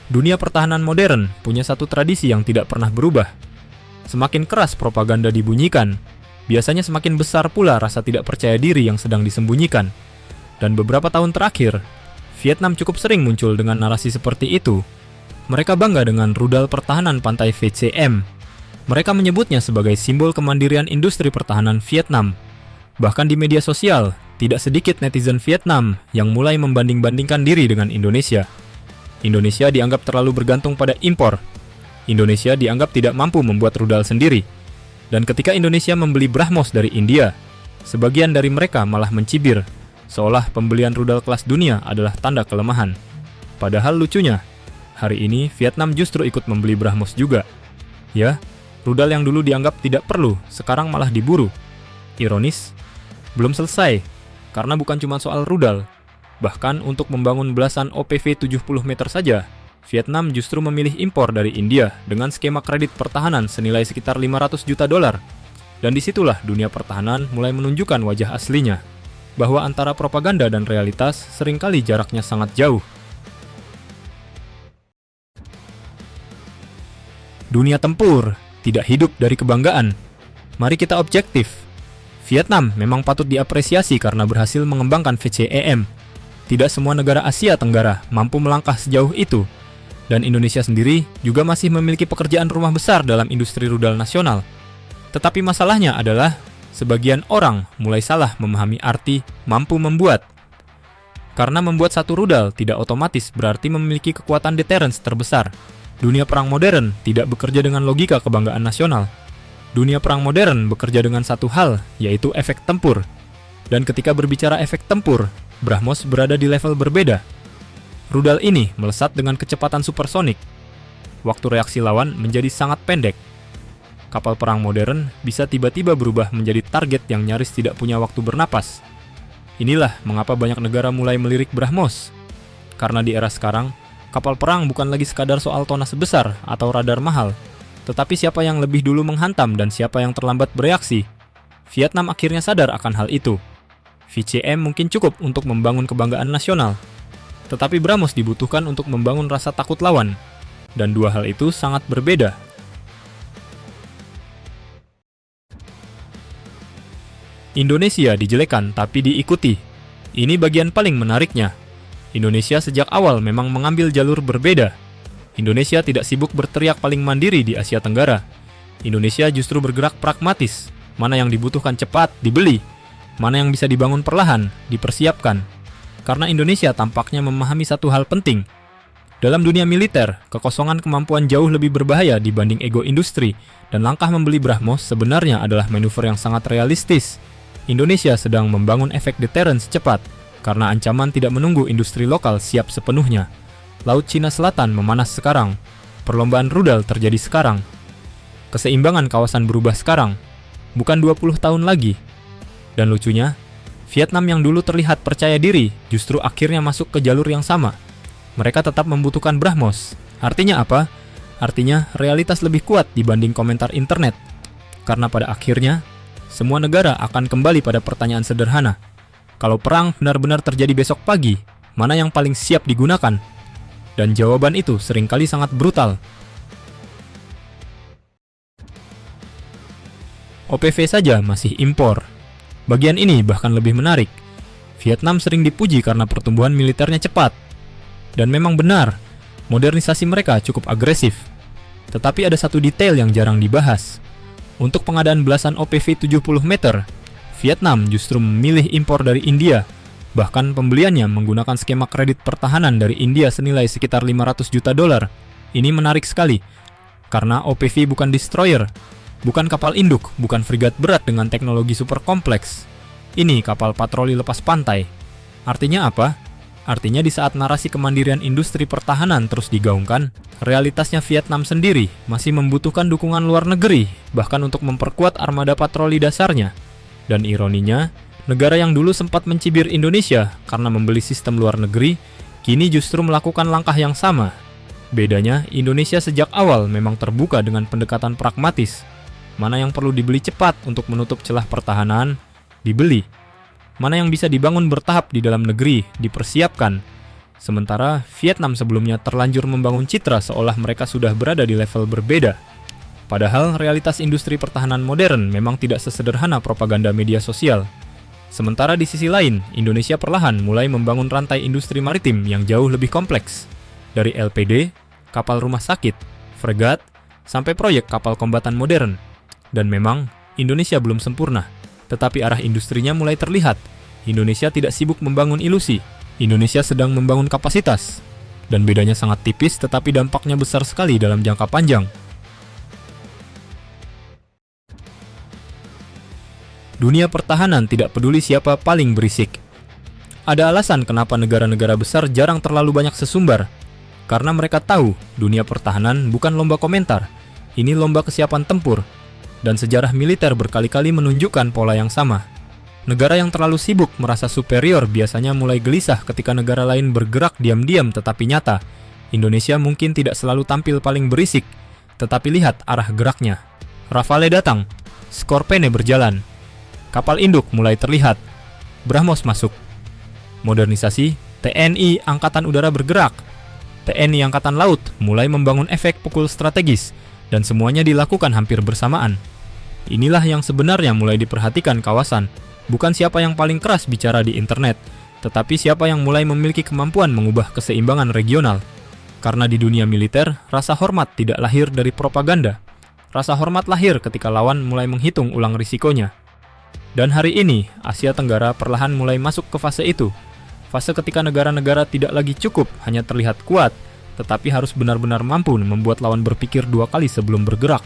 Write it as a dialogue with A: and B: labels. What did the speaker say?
A: Dunia pertahanan modern punya satu tradisi yang tidak pernah berubah. Semakin keras propaganda dibunyikan, biasanya semakin besar pula rasa tidak percaya diri yang sedang disembunyikan. Dan beberapa tahun terakhir, Vietnam cukup sering muncul dengan narasi seperti itu. Mereka bangga dengan rudal pertahanan pantai VCM. Mereka menyebutnya sebagai simbol kemandirian industri pertahanan Vietnam. Bahkan di media sosial, tidak sedikit netizen Vietnam yang mulai membanding-bandingkan diri dengan Indonesia. Indonesia dianggap terlalu bergantung pada impor. Indonesia dianggap tidak mampu membuat rudal sendiri. Dan ketika Indonesia membeli BrahMos dari India, sebagian dari mereka malah mencibir, seolah pembelian rudal kelas dunia adalah tanda kelemahan. Padahal lucunya, hari ini Vietnam justru ikut membeli BrahMos juga. Ya, rudal yang dulu dianggap tidak perlu, sekarang malah diburu. Ironis, belum selesai, karena bukan cuma soal rudal. Bahkan untuk membangun belasan OPV 70 meter saja, Vietnam justru memilih impor dari India dengan skema kredit pertahanan senilai sekitar 500 juta dolar. Dan disitulah dunia pertahanan mulai menunjukkan wajah aslinya, bahwa antara propaganda dan realitas seringkali jaraknya sangat jauh. Dunia tempur tidak hidup dari kebanggaan. Mari kita objektif. Vietnam memang patut diapresiasi karena berhasil mengembangkan VCEM. Tidak semua negara Asia Tenggara mampu melangkah sejauh itu, dan Indonesia sendiri juga masih memiliki pekerjaan rumah besar dalam industri rudal nasional. Tetapi masalahnya adalah, sebagian orang mulai salah memahami arti mampu membuat. Karena membuat satu rudal tidak otomatis berarti memiliki kekuatan deterrence terbesar. Dunia perang modern tidak bekerja dengan logika kebanggaan nasional. Dunia perang modern bekerja dengan satu hal, yaitu efek tempur. Dan ketika berbicara efek tempur, BrahMos berada di level berbeda. Rudal ini melesat dengan kecepatan supersonik. Waktu reaksi lawan menjadi sangat pendek. Kapal perang modern bisa tiba-tiba berubah menjadi target yang nyaris tidak punya waktu bernapas. Inilah mengapa banyak negara mulai melirik BrahMos. Karena di era sekarang, kapal perang bukan lagi sekadar soal tonas besar atau radar mahal, tetapi siapa yang lebih dulu menghantam dan siapa yang terlambat bereaksi. Vietnam akhirnya sadar akan hal itu. VCM mungkin cukup untuk membangun kebanggaan nasional, tetapi BrahMos dibutuhkan untuk membangun rasa takut lawan, dan dua hal itu sangat berbeda. Indonesia dijelekan tapi diikuti. Ini bagian paling menariknya. Indonesia sejak awal memang mengambil jalur berbeda. Indonesia tidak sibuk berteriak paling mandiri di Asia Tenggara. Indonesia justru bergerak pragmatis. Mana yang dibutuhkan cepat, dibeli. Mana yang bisa dibangun perlahan, dipersiapkan. Karena Indonesia tampaknya memahami satu hal penting. Dalam dunia militer, kekosongan kemampuan jauh lebih berbahaya dibanding ego industri, dan langkah membeli BrahMos sebenarnya adalah manuver yang sangat realistis. Indonesia sedang membangun efek deterrence cepat, karena ancaman tidak menunggu industri lokal siap sepenuhnya. Laut Cina Selatan memanas sekarang, perlombaan rudal terjadi sekarang. Keseimbangan kawasan berubah sekarang, bukan 20 tahun lagi. Dan lucunya, Vietnam yang dulu terlihat percaya diri justru akhirnya masuk ke jalur yang sama. Mereka tetap membutuhkan BrahMos. Artinya apa? Artinya realitas lebih kuat dibanding komentar internet. Karena pada akhirnya, semua negara akan kembali pada pertanyaan sederhana. Kalau perang benar-benar terjadi besok pagi, mana yang paling siap digunakan? Dan jawaban itu seringkali sangat brutal. OPV saja masih impor. Bagian ini bahkan lebih menarik. Vietnam sering dipuji karena pertumbuhan militernya cepat. Dan memang benar, modernisasi mereka cukup agresif. Tetapi ada satu detail yang jarang dibahas. Untuk pengadaan belasan OPV 70 meter, Vietnam justru memilih impor dari India. Bahkan pembeliannya menggunakan skema kredit pertahanan dari India senilai sekitar 500 juta dolar. Ini menarik sekali, karena OPV bukan destroyer. Bukan kapal induk, bukan frigat berat dengan teknologi super kompleks. Ini kapal patroli lepas pantai. Artinya apa? Artinya di saat narasi kemandirian industri pertahanan terus digaungkan, realitasnya Vietnam sendiri masih membutuhkan dukungan luar negeri, bahkan untuk memperkuat armada patroli dasarnya. Dan ironinya, negara yang dulu sempat mencibir Indonesia karena membeli sistem luar negeri, kini justru melakukan langkah yang sama. Bedanya, Indonesia sejak awal memang terbuka dengan pendekatan pragmatis. Mana yang perlu dibeli cepat untuk menutup celah pertahanan, dibeli. Mana yang bisa dibangun bertahap di dalam negeri, dipersiapkan. Sementara Vietnam sebelumnya terlanjur membangun citra seolah mereka sudah berada di level berbeda. Padahal realitas industri pertahanan modern memang tidak sesederhana propaganda media sosial. Sementara di sisi lain, Indonesia perlahan mulai membangun rantai industri maritim yang jauh lebih kompleks. Dari LPD, kapal rumah sakit, fregat, sampai proyek kapal kombatan modern. Dan memang, Indonesia belum sempurna, tetapi arah industrinya mulai terlihat. Indonesia tidak sibuk membangun ilusi, Indonesia sedang membangun kapasitas. Dan bedanya sangat tipis tetapi dampaknya besar sekali dalam jangka panjang. Dunia pertahanan tidak peduli siapa paling berisik. Ada alasan kenapa negara-negara besar jarang terlalu banyak sesumbar. Karena mereka tahu dunia pertahanan bukan lomba komentar, ini lomba kesiapan tempur. Dan sejarah militer berkali-kali menunjukkan pola yang sama. Negara yang terlalu sibuk merasa superior biasanya mulai gelisah ketika negara lain bergerak diam-diam tetapi nyata. Indonesia mungkin tidak selalu tampil paling berisik, tetapi lihat arah geraknya. Rafale datang, Skorpene berjalan. Kapal induk mulai terlihat. BrahMos masuk. Modernisasi, TNI Angkatan Udara bergerak. TNI Angkatan Laut mulai membangun efek pukul strategis. Dan semuanya dilakukan hampir bersamaan. Inilah yang sebenarnya mulai diperhatikan kawasan. Bukan siapa yang paling keras bicara di internet, tetapi siapa yang mulai memiliki kemampuan mengubah keseimbangan regional. Karena di dunia militer, rasa hormat tidak lahir dari propaganda. Rasa hormat lahir ketika lawan mulai menghitung ulang risikonya. Dan hari ini, Asia Tenggara perlahan mulai masuk ke fase itu. Fase ketika negara-negara tidak lagi cukup hanya terlihat kuat, tetapi harus benar-benar mampu membuat lawan berpikir dua kali sebelum bergerak.